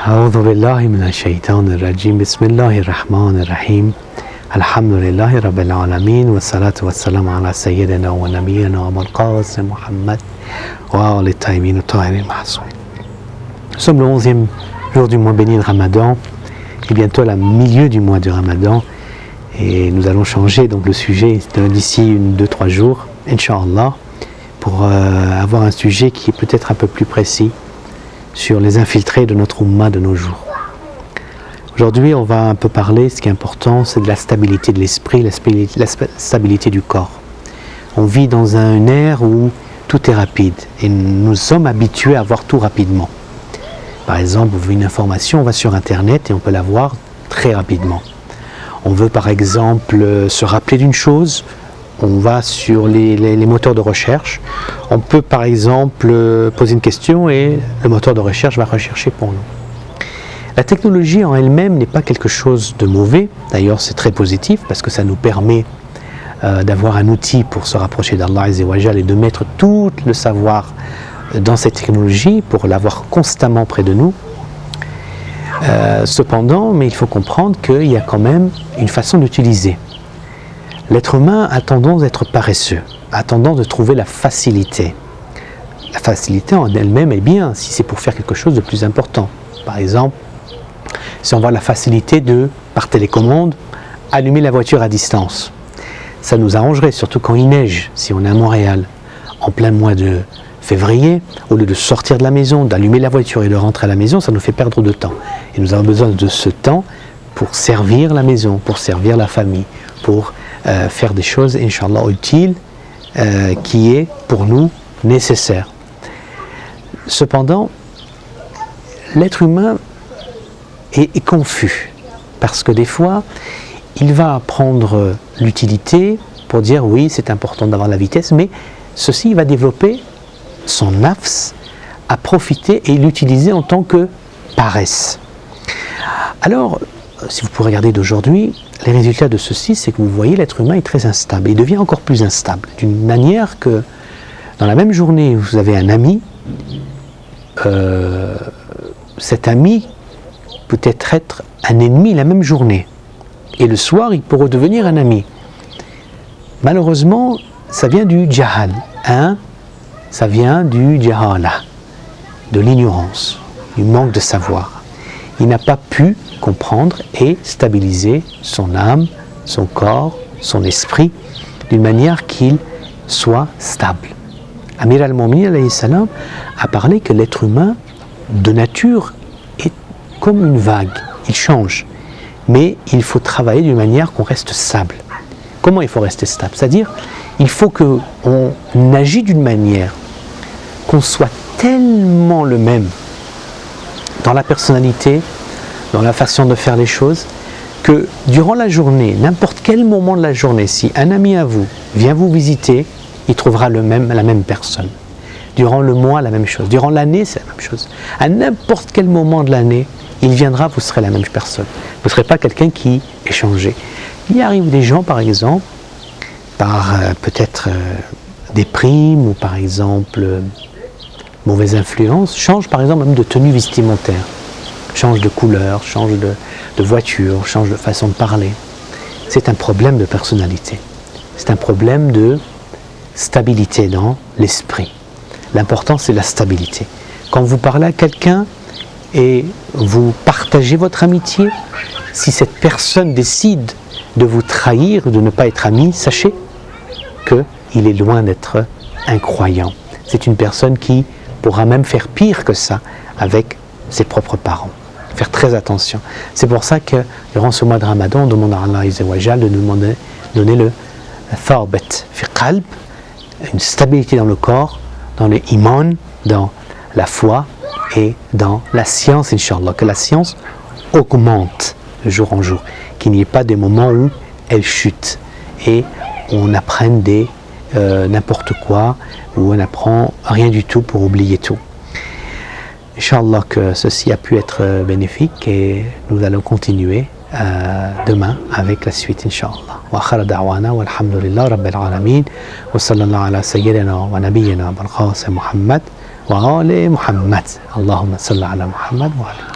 أعوذ بالله من الشيطان الرجيم بسم الله الرحمن الرحيم الحمد لله رب العالمين والصلاة والسلام على سيدنا ونبينا وأبو القاسم محمد وآل الطيبين الطاهرين المعصومين. Nous sommes le 11e jour du mois béni de Ramadan et bientôt le milieu du mois du Ramadan, et nous allons changer donc le sujet d'ici 2-3 jours, Inch'Allah, pour avoir un sujet qui est peut-être un peu plus précis sur les infiltrés de notre Ummah de nos jours. Aujourd'hui, on va un peu parler, ce qui est important, c'est de la stabilité de l'esprit, la stabilité du corps. On vit dans une ère où tout est rapide et nous sommes habitués à voir tout rapidement. Par exemple, on veut une information, on va sur Internet et on peut la voir très rapidement. On veut par exemple se rappeler d'une chose, on va sur les moteurs de recherche. On peut par exemple poser une question et le moteur de recherche va rechercher pour nous. La technologie en elle-même n'est pas quelque chose de mauvais, d'ailleurs c'est très positif parce que ça nous permet d'avoir un outil pour se rapprocher d'Allah Azza wa Jal et de mettre tout le savoir dans cette technologie pour l'avoir constamment près de nous. Cependant, mais il faut comprendre qu'il y a quand même une façon d'utiliser. L'être humain a tendance à être paresseux, a tendance à trouver la facilité. La facilité en elle-même est bien si c'est pour faire quelque chose de plus important. Par exemple, si on voit la facilité de, par télécommande, allumer la voiture à distance. Ça nous arrangerait, surtout quand il neige, si on est à Montréal, en plein mois de février, au lieu de sortir de la maison, d'allumer la voiture et de rentrer à la maison, ça nous fait perdre de temps. Et nous avons besoin de ce temps pour servir la maison, pour servir la famille, pour faire des choses, Inch'Allah, utiles, qui est pour nous nécessaire. Cependant, l'être humain est confus, parce que des fois, il va prendre l'utilité pour dire oui, c'est important d'avoir la vitesse, mais ceci va développer son nafs à profiter et l'utiliser en tant que paresse. Alors, si vous pouvez regarder d'aujourd'hui, les résultats de ceci, c'est que vous voyez l'être humain est très instable. Il devient encore plus instable, d'une manière que dans la même journée, vous avez un ami, cet ami peut être un ennemi la même journée. Et le soir, il peut redevenir un ami. Malheureusement, ça vient du jahal. Ça vient du jahala, de l'ignorance, du manque de savoir. Il n'a pas pu comprendre et stabiliser son âme, son corps, son esprit, d'une manière qu'il soit stable. Amir al-Mu'minin alayhi salam a parlé que l'être humain, de nature, est comme une vague. Il change. Mais il faut travailler d'une manière qu'on reste stable. Comment il faut rester stable? C'est-à-dire, il faut qu'on agisse d'une manière qu'on soit tellement le même dans la personnalité, dans la façon de faire les choses, que durant la journée, n'importe quel moment de la journée, si un ami à vous vient vous visiter, il trouvera la même personne. Durant le mois, la même chose. Durant l'année, c'est la même chose. À n'importe quel moment de l'année, il viendra, vous serez la même personne. Vous ne serez pas quelqu'un qui est changé. Il arrive des gens, par exemple, par peut-être des primes ou par exemple mauvaise influence, changent par exemple même de tenue vestimentaire, changent de couleur, changent de voiture, changent de façon de parler. C'est un problème de personnalité. C'est un problème de stabilité dans l'esprit. L'important, c'est la stabilité. Quand vous parlez à quelqu'un et vous partagez votre amitié, si cette personne décide de vous trahir, de ne pas être ami, sachez qu'il est loin d'être incroyant. C'est une personne qui pourra même faire pire que ça avec ses propres parents. Faire très attention. C'est pour ça que durant ce mois de Ramadan, on demande à Allah Azza wa Jal de nous donner le thabat fi qalb, une stabilité dans le corps, dans le iman, dans la foi et dans la science, Inch'Allah, que la science augmente de jour en jour, qu'il n'y ait pas des moments où elle chute et on apprenne n'importe quoi, où on n'apprend rien du tout pour oublier tout. Inch'Allah que ceci a pu être bénéfique et nous allons continuer demain avec la suite, Inch'Allah. Wa akhir da'wana walhamdulillah rabbil alamin wa sallallahu ala sayyidina wa nabiyyina Abul Qasim Muhammad wa ali Muhammad. Allahumma salli ala Muhammad wa ali